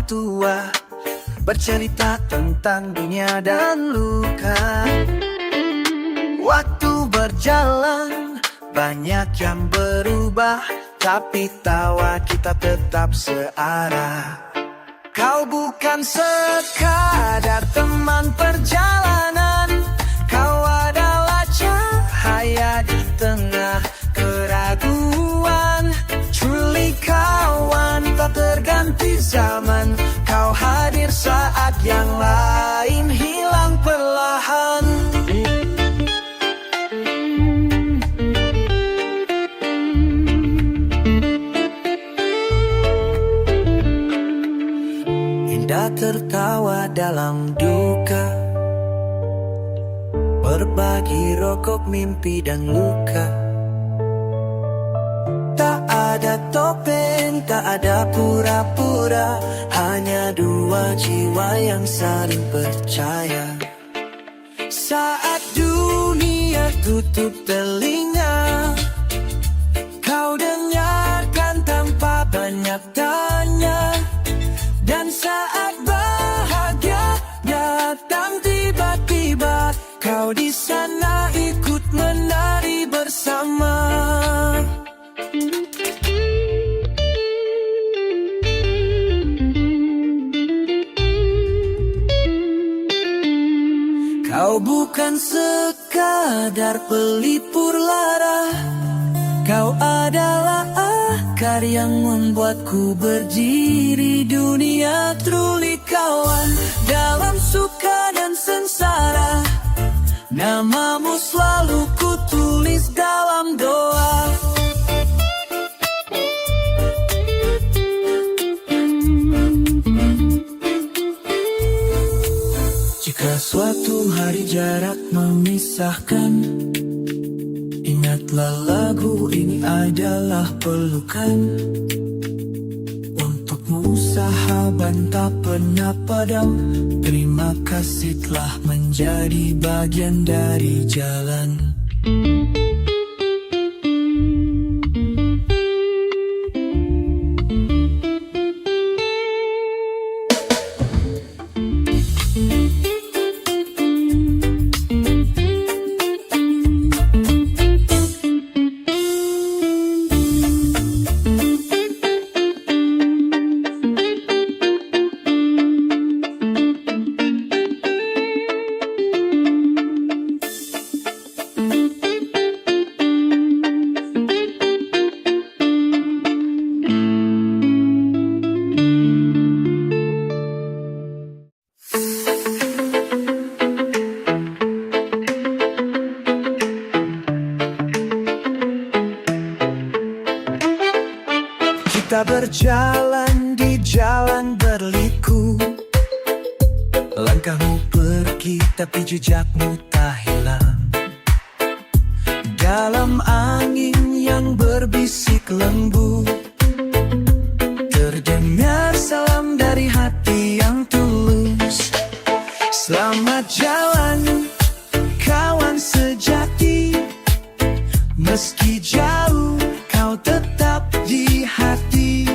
tua, bercerita tentang dunia dan luka. Waktu berjalan, banyak yang berubah, tapi tawa kita tetap searah. Kau bukan sekadar teman perjalanan, kau adalah cahaya di tengah keraguan. Truly kawan, tak terganti zaman, kau hadir saat yang lain hilang perlahan. Indah tertawa dalam duka, berbagi rokok mimpi dan luka. Tak ada topeng, tak ada pura-pura, hanya dua jiwa yang saling percaya. Saat dunia tutup telinga, kau dengarkan tanpa banyak tanya. Dan saat bahagia datang tiba-tiba, kau di sana ikut menari bersama. Kau bukan sekadar pelipur lara, kau adalah akar yang membuatku berdiri. Dunia truly kawan, dalam suka dan sengsara, namamu selalu kutulis dalam doa. Jika suatu hari jarak memisahkan, ingatlah lagu ini adalah pelukan. Untukmu sahabat tak pernah padam, terima kasih telah menjadi bagian dari jalan. Kita berjalan di jalan berliku, langkahmu pergi tapi jejakmu tak hilang. Dalam angin yang berbisik lembut, terdengar salam dari hati yang tulus. Selamat jalan kawan sejati, meski jauh kau tetap di hati.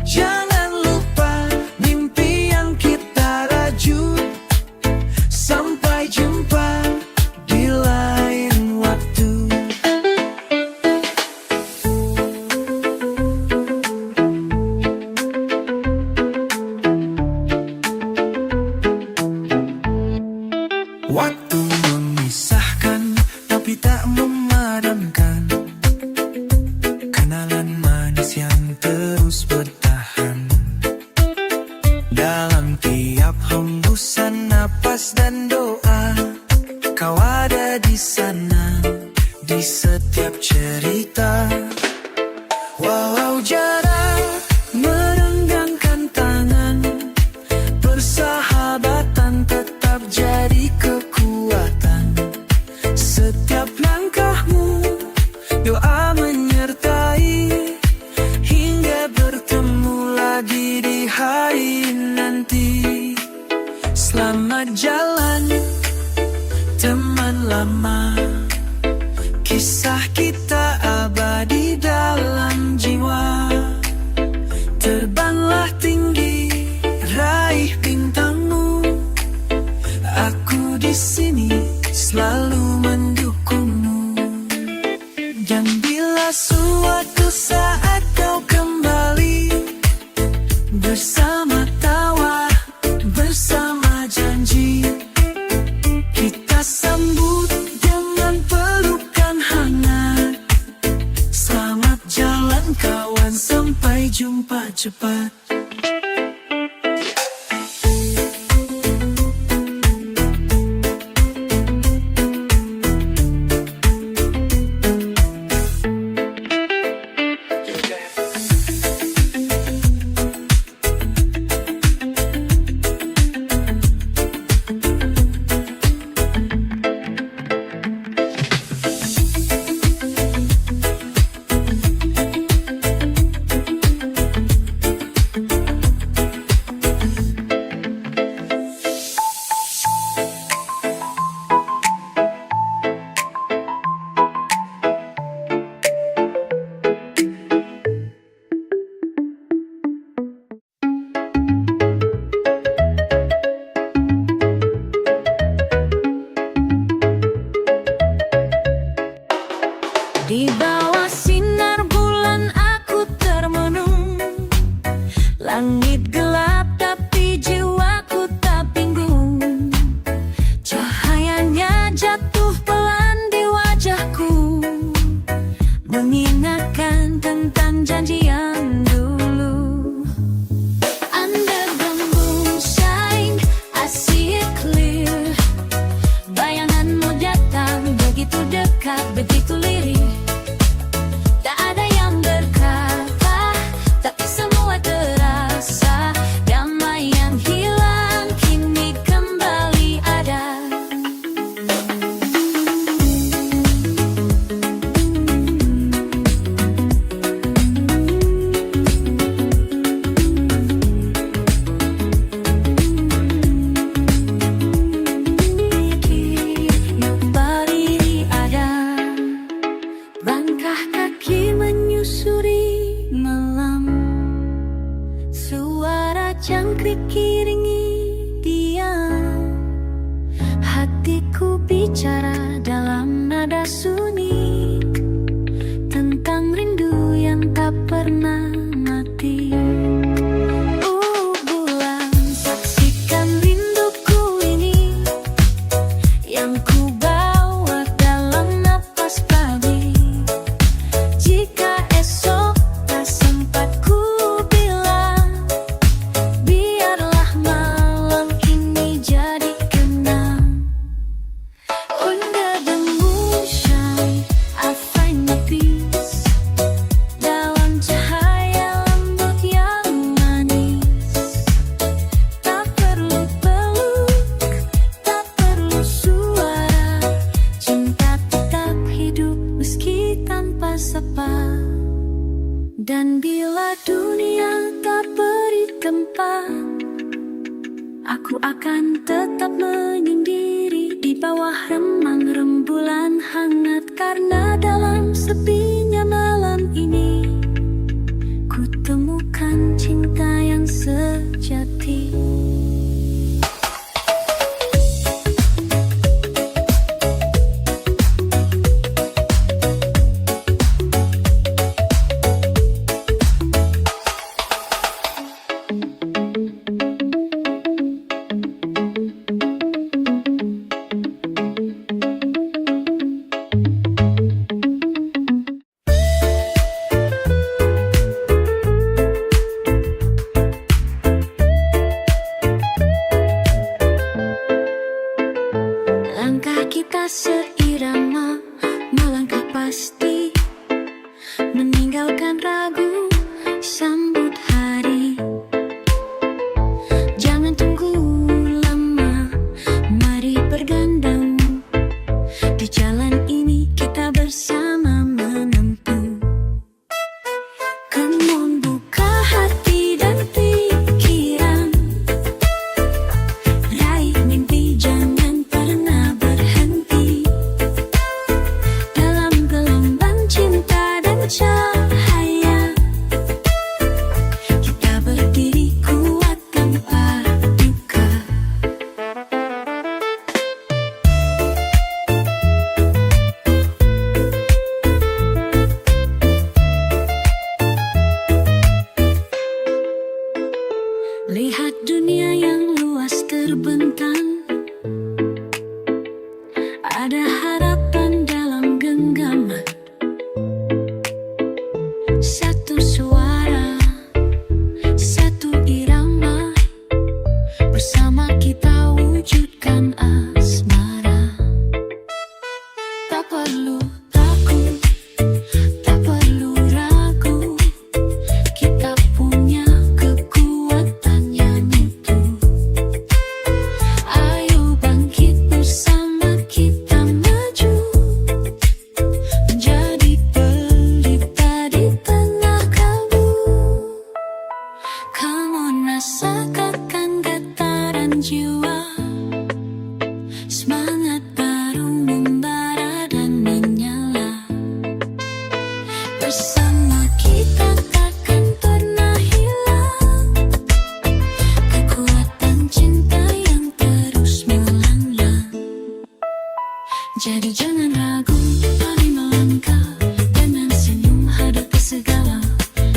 Jangan lupa mimpi yang kita raju, sampai jumpa di lain waktu. Waktu memisahkan tapi tak memadamkan kenalan manis yang terus bertahan. Dalam tiap hembusan napas dan doa, kau ada di sana, di setiap cerita. Walau jarak merenggangkan tangan, persahabatan tetap jadi kekuatan. Setiap langkahmu doa menyertai, hingga bertemu lagi di hari nanti. Selamat jalan teman lama, kisah kita abadi dalam jiwa. Terbanglah tinggi bersama tawa, bersama janji. Kita sambut dengan pelukan hangat. Selamat jalan kawan, sampai jumpa cepat. Di bawah sinar bulan aku termenung. Langit gelap tapi jiwaku tak bingung. Cahayanya jatuh pelan di wajahku, mengingatkan tentang janji yang dulu. Under the moonshine, I see it clear. Bayanganmu datang begitu dekat, begitu lirih. Langkah kaki menyusuri malam, suara jangkrik iringi diam. Hatiku bicara dalam nada sunyi tentang rindu yang tak pernah mati. Bulan, saksikan rinduku ini yang ku bawa dalam napas pagi. Jika esok tak sempat ku bilang, biarlah malam ini jadi kenang. Under the moonshine, I find my peace. Dalam cahaya lembut yang manis, tak perlu peluk, tak perlu suara. Cinta tetap hidup meski tanpa sapa. Dan bila dunia tak beri tempat, aku akan tetap menyendiri di bawah remang rembulan hangat. Karena dalam sepinya malam ini, ku temukan cinta yang sejati. Langkah kita seirama, melangkah pasti, meninggalkan ragu, sambut hari. Jangan tunggu lama, mari bergandeng. Di jalan ini kita bersama menempuh. Come on, buka hati dan pikiran, raih mimpi, jangan pernah berhenti. Dalam gelombang cinta dan cahaya, kita berdiri kuat tanpa duka. Lihat dunia yang luas terbentang, ada harapan dalam genggaman. Satu suara, satu irama, bersama kita wujudkan asmara. Tak perlu takut, tak perlu ragu, kita punya kekuatan yang itu. Ayo bangkit bersama kita maju, menjadi pelita di tengah kalbu. Kamu rasakan getaran jiwa, semangat baru membara dan menyala. Bersama kita takkan pernah hilang kekuatan cinta yang terus melanglang. Jadi jangan ragu, mari melangkah dengan senyum hadapi segala.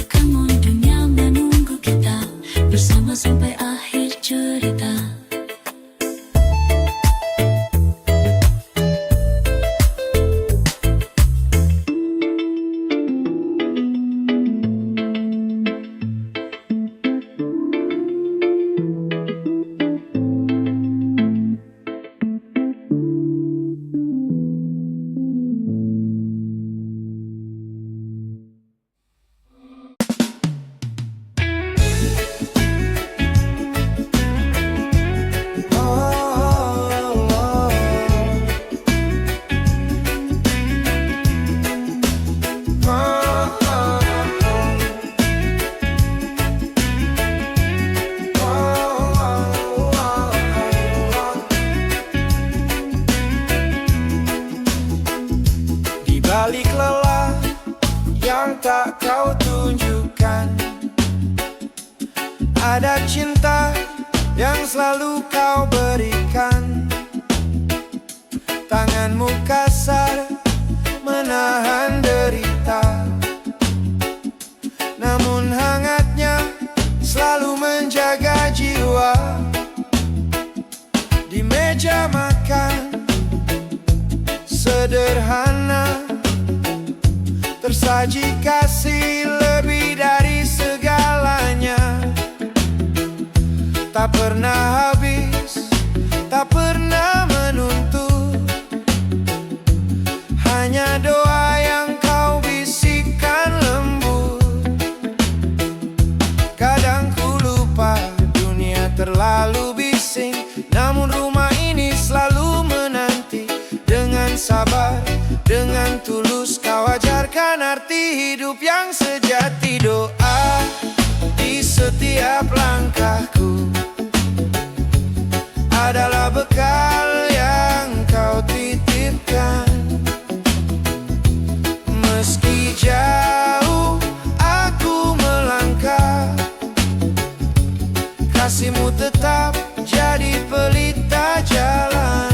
Come on, dunia menunggu kita bersama sampai akhir cerita. Di balik lelah yang tak kau tunjukkan, ada cinta yang selalu kau berikan. Tanganmu kasar menahan derita, namun hangatnya selalu menjaga jiwa. Di meja makan sederhana, tersaji kasih lebih dari segalanya. Tak pernah habis, tak pernah menuntut, hanya doa yang kau bisikkan lembut. Kadang ku lupa dunia terlalu bising, namun rumah ini selalu menanti. Dengan sabar, dengan tulus kau ajarkan arti hidup yang sejati. Doa di setiap langkahku adalah bekal yang kau titipkan. Meski jauh aku melangkah, kasihmu tetap jadi pelita jalan.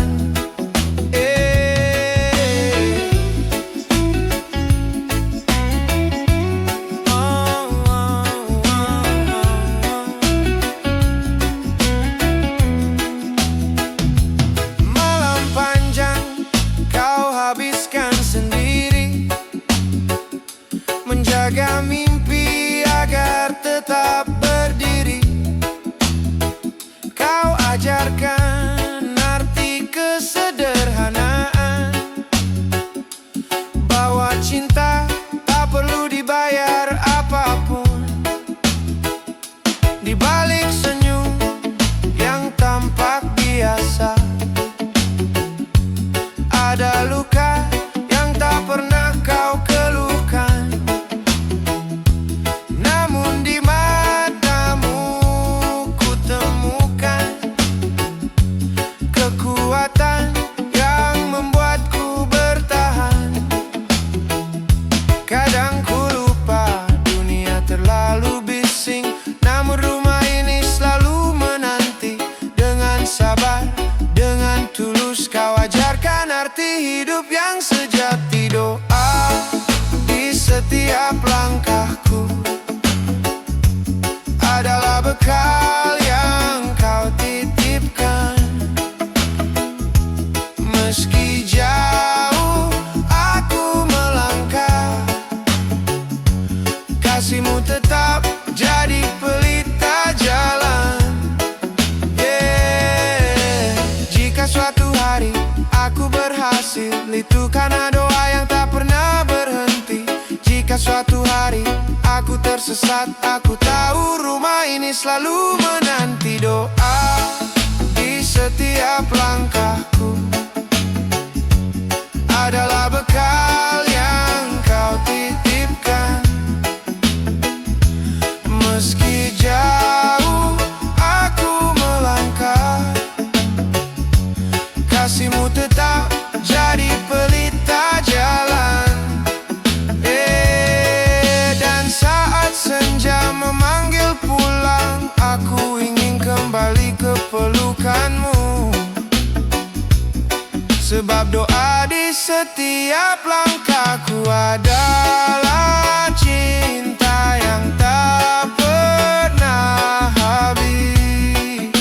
Menjaga mimpi agar tetap berdiri, kau ajarkan karena doa yang tak pernah berhenti. Jika suatu hari aku tersesat, aku tahu rumah ini selalu menanti. Doa di setiap langkahku adalah bekal yang kau titipkan. Meski jauh aku melangkah, kasihmu tetap jadi pelita jalan. Dan saat senja memanggil pulang, aku ingin kembali ke pelukanmu. Sebab doa di setiap langkahku adalah cinta yang tak pernah habis.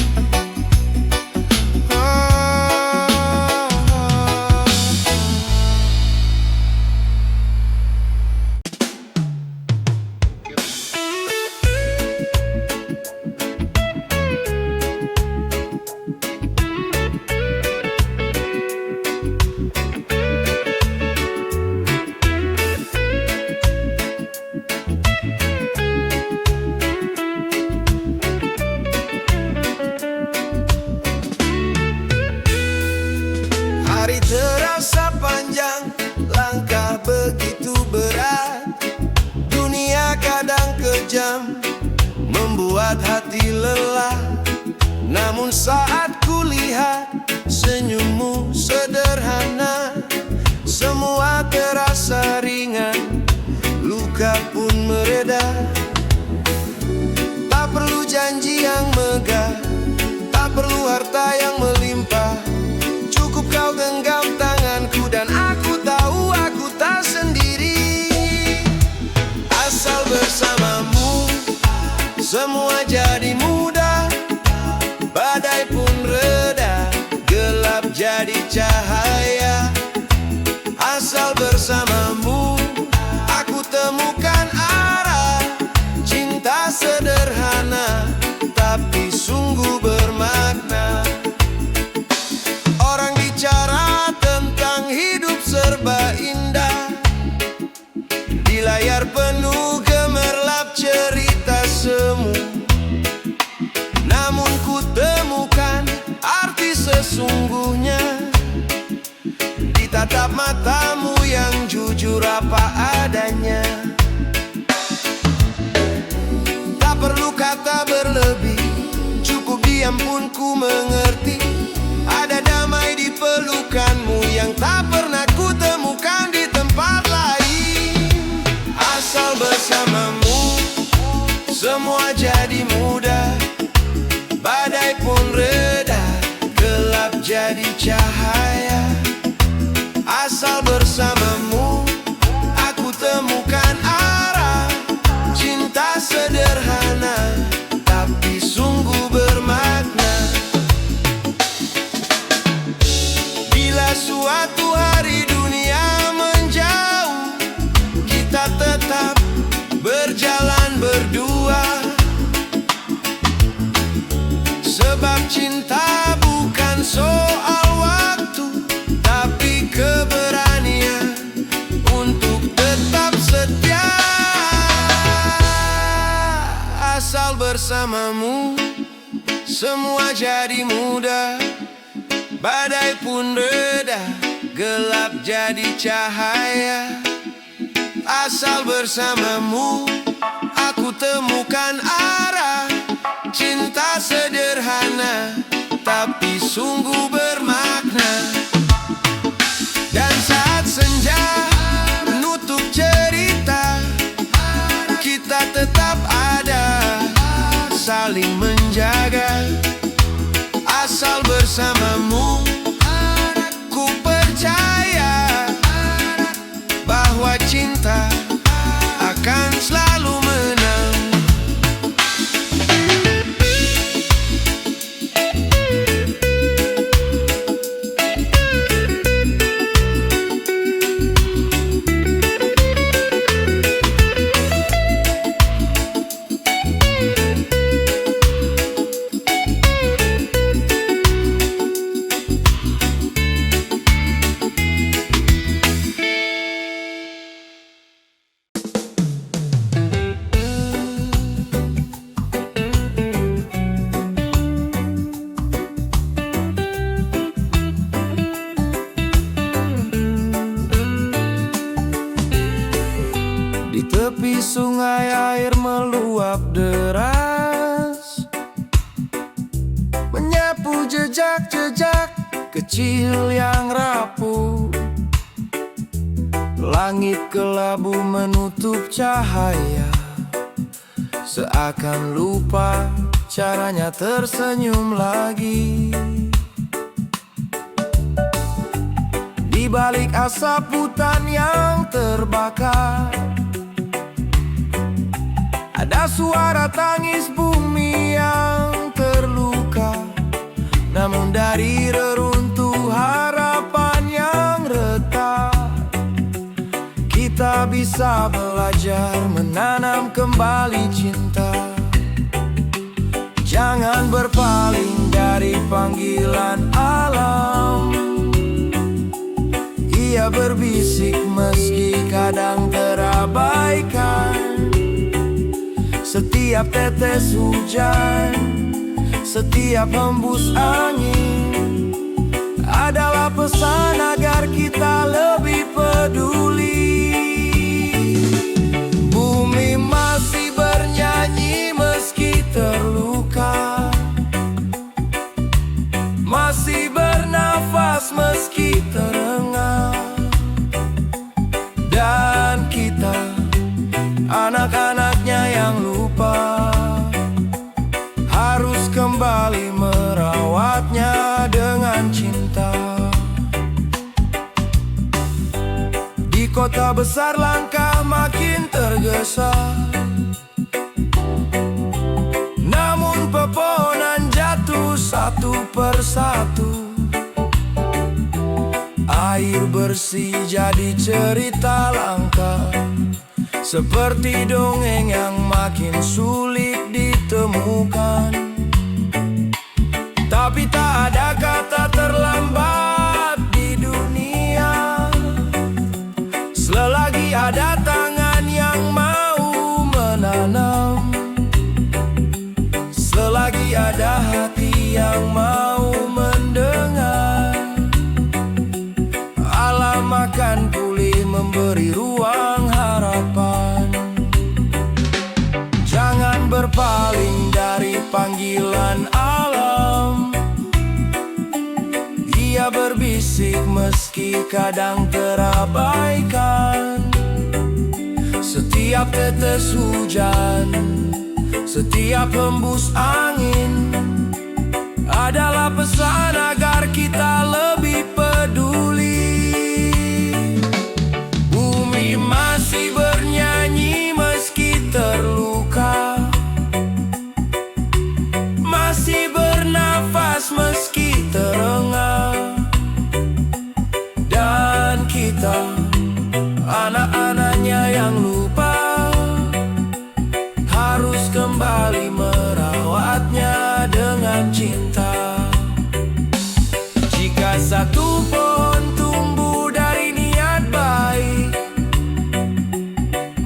Hari terasa panjang, langkah begitu berat. Dunia kadang kejam, membuat hati lelah. Namun saat ku lihat senyummu sederhana, semua terasa ringan, luka pun mereda. Tak perlu janji yang megah, tak perlu harta yang melimpah. Cukup kau genggam tanganku dan aku tahu aku tak sendiri. Asal bersamamu semua jadi mudah, badai pun reda, gelap jadi cahaya. Asal bersamamu aku temukan arah, cinta sederhana tapi sungguh bermakna. Orang bicara tentang hidup serba indah, di layar penuh gemerlap cerita semu. Namun ku temukan arti sesungguhnya di tatap matamu yang jujur apa adanya. Tak perlu kata berlebih, cukup diam pun ku mengerti. Ada damai di pelukanmu yang tak pernah ku temukan di tempat lain. Asal bersamamu semua jadi mudah, badai pun reda, gelap jadi cahaya. Asal bersamamu aku temukan arah, cinta sederhana tapi sungguh bermakna. Bila suatu hari dunia menjauh, kita tetap berjalan berdua. Sebab cinta bukan soal waktu, tapi keberanian untuk tetap setia. Asal bersamamu semua jadi mudah, badai pun reda, gelap jadi cahaya. Asal bersamamu aku temukan arah, cinta sederhana tapi sungguh bermakna. Dan saat senja menutup cerita, kita tetap ada, saling menjaga. Asal bersamamu ku percaya bahwa cinta akan selalu menang. air meluap deras, menyapu jejak-jejak kecil yang rapuh. Langit kelabu menutup cahaya, seakan lupa caranya tersenyum lagi. Di balik asap hutan yang terbakar, ada suara tangis bumi yang terluka. Namun dari reruntuh harapan yang retak, kita bisa belajar menanam kembali cinta. Jangan berpaling dari panggilan alam. Ia berbisik meski kadang terabaikan. Setiap tetes hujan, setiap hembus angin adalah pesan agar kita lebih peduli. Bumi masih bernyanyi meski terluka, masih bernafas meski terengah. Dan kita, anak-anaknya yang lupa, harus kembali merawatnya dengan cinta. Di kota besar langkah makin tergesa, namun pepohonan jatuh satu persatu. Air bersih jadi cerita langka, seperti dongeng yang makin sulit ditemukan. Tapi tak ada kata terlambat di dunia, selagi ada tangan yang mau menanam, selagi ada hati yang mau mendengar. Alam akan pulih memberi ruang harapan. Jangan berpaling dari panggilan alam. Ia berbisik meski kadang terabaikan. Setiap tetes hujan, setiap hembus angin adalah pesan agar kita lebih peduli. Bumi masih bernyanyi meski terluka, masih bernafas meski terengah. Dan kita, anak-anaknya yang lupa, harus kembali merawatnya dengan cinta. Jika satu pohon tumbuh dari niat baik,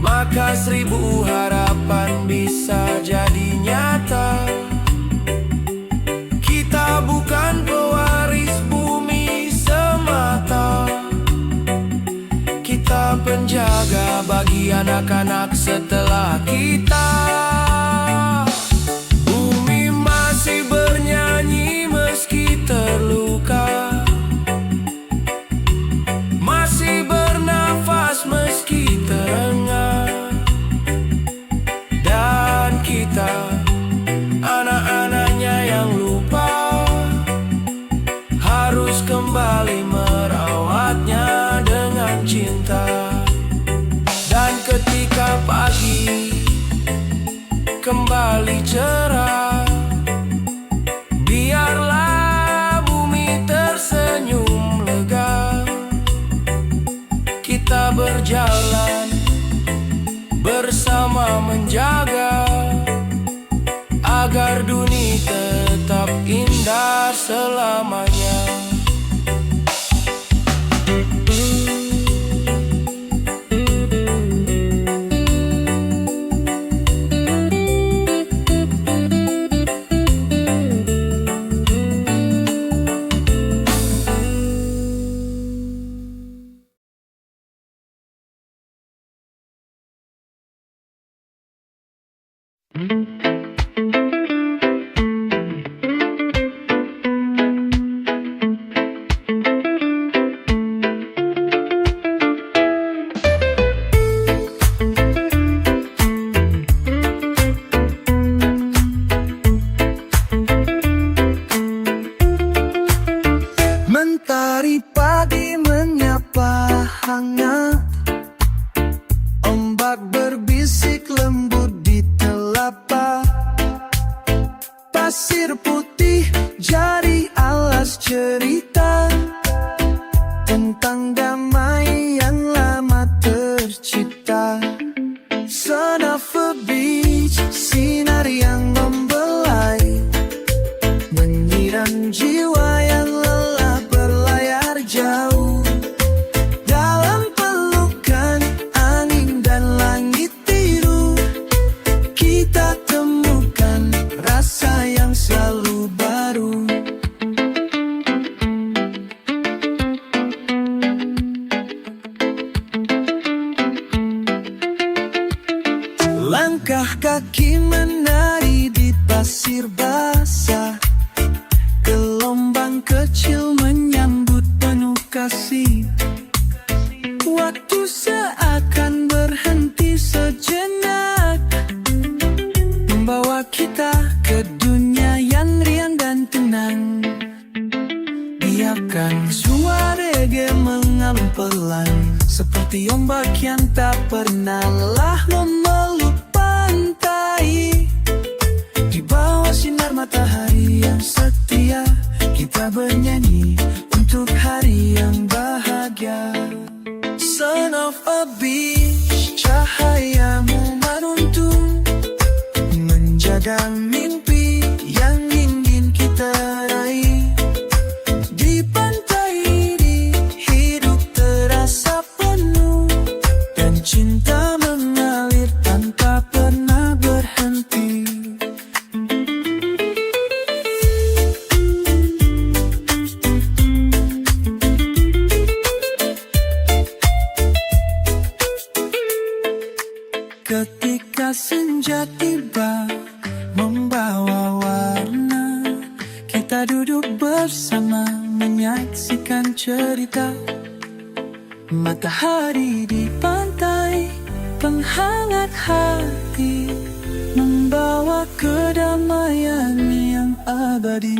maka 1000 harapan bisa jadi nyata. Kita bukan pewaris bumi semata, kita penjaga bagi anak-anak setelah kita. Bumi masih bernyanyi meski terluka, masih bernafas meski terengah. Dan kita, anak-anaknya yang lupa, harus kembali merawatnya dengan cinta. Dan ketika pagi kembali cerah, biarlah bumi tersenyum lega. Kita berjalan bersama menjaga, agar dunia tetap indah selamanya. menenangkan jiwa yang lelah berlayar jauh. Dalam pelukan angin dan langit biru, kita temukan rasa yang selalu baru. Langkah kaki menari di pasir basah, gelombang kecil menyambut penuh kasih. Waktu seakan berhenti sejenak, membawa kita ke dunia yang riang dan tenang. Biarkan suara reggae mengalun pelan, seperti ombak yang tak pernah lelah memeluk pantai. Di bawah sinar matahari yang setia, kita bernyanyi untuk hari yang bahagia. Son of a beach, cahayamu meruntung, menjaga mimpi yang ingin kita raih. Di pantai ini hidup terasa penuh, dan cinta mengalir tanpa pernah berhenti. Ketika senja tiba membawa warna, kita duduk bersama menyaksikan cerita. Matahari di pantai, penghangat hati, membawa kedamaian yang abadi.